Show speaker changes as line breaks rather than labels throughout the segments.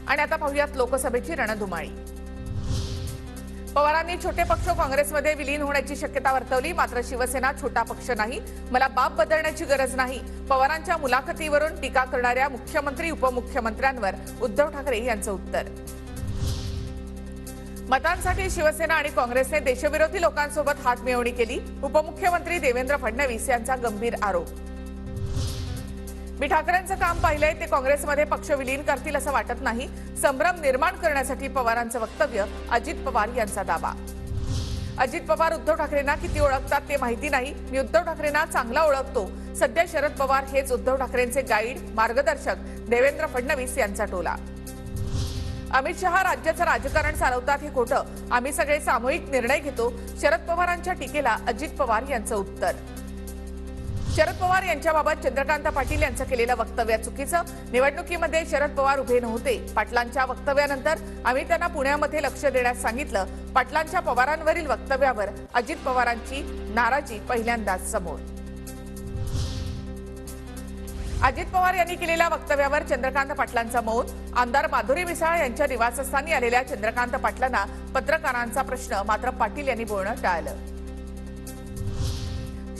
आणि आता पाहूयात लोकसभेची रणधुमाळी। पवारांनी छोटे पक्ष काँग्रेसमध्ये विलीन होण्याची शक्यता वर्तवली, मात्र शिवसेना छोटा पक्ष नाही, मला बाप बदलण्याची गरज नाही। पवारांच्या मुलाखतीवरून टीका करणाऱ्या मुख्यमंत्री उपमुख्यमंत्र्यांवर उद्धव ठाकरे यांचं उत्तर। मतांसाठी शिवसेना आणि काँग्रेसने देशविरोधी लोकांसोबत हातमिळवणी केली, उपमुख्यमंत्री देवेंद्र फडणवीस यांचा गंभीर आरोप। मी ठाकरेंचं काम पाहिलंय, ते काँग्रेसमध्ये पक्ष विलीन करतील असं वाटत नाही, संभ्रम निर्माण करण्यासाठी पवारांचं वक्तव्य, अजित पवार यांचा दावा। अजित पवार उद्धव ठाकरेंना किती ओळखतात ते माहिती नाही, मी उद्धव ठाकरेंना चांगला ओळखतो, सध्या शरद पवार हेच उद्धव ठाकरेंचे गाईड मार्गदर्शक, देवेंद्र फडणवीस यांचा टोला। अमित शहा राज्याचं राजकारण चालवतात हे खोटं, आम्ही सगळे सामूहिक निर्णय घेतो, शरद पवारांच्या टीकेला अजित पवार यांचं उत्तर। शरद पवार यांच्याबाबत चंद्रकांत पाटील यांचं केलेलं वक्तव्य चुकीचं, निवडणुकीमध्ये शरद पवार उभे नव्हते, पाटलांच्या वक्तव्यानंतर आम्ही त्यांना पुण्यामध्ये लक्ष देण्यास सांगितलं, पाटलांच्या पवारांवरील वक्तव्यावर अजित पवारांची नाराजी पहिल्यांदाच समोर। अजित पवार यांनी केलेल्या वक्तव्यावर चंद्रकांत पाटलांचा मौन, आमदार माधुरी मिसाळ यांच्या निवासस्थानी आलेल्या चंद्रकांत पाटलांना पत्रकारांचा प्रश्न, मात्र पाटील यांनी बोलणं टाळलं।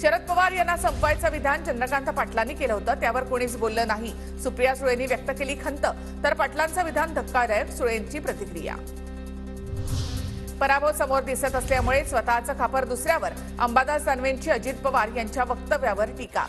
शरद पवार यांना संपवायचं विधान चंद्रकांत पाटलांनी केलं होतं, त्यावर कोणीच बोललं नाही, सुप्रिया सुळेंनी व्यक्त केली खंत, तर पाटलांचं विधान धक्कादायक, सुळेंची प्रतिक्रिया। पराभव समोर दिसत असल्यामुळे स्वतःचं खापर दुसऱ्यावर, अंबादास दानवेंची अजित पवार यांच्या वक्तव्यावर टीका।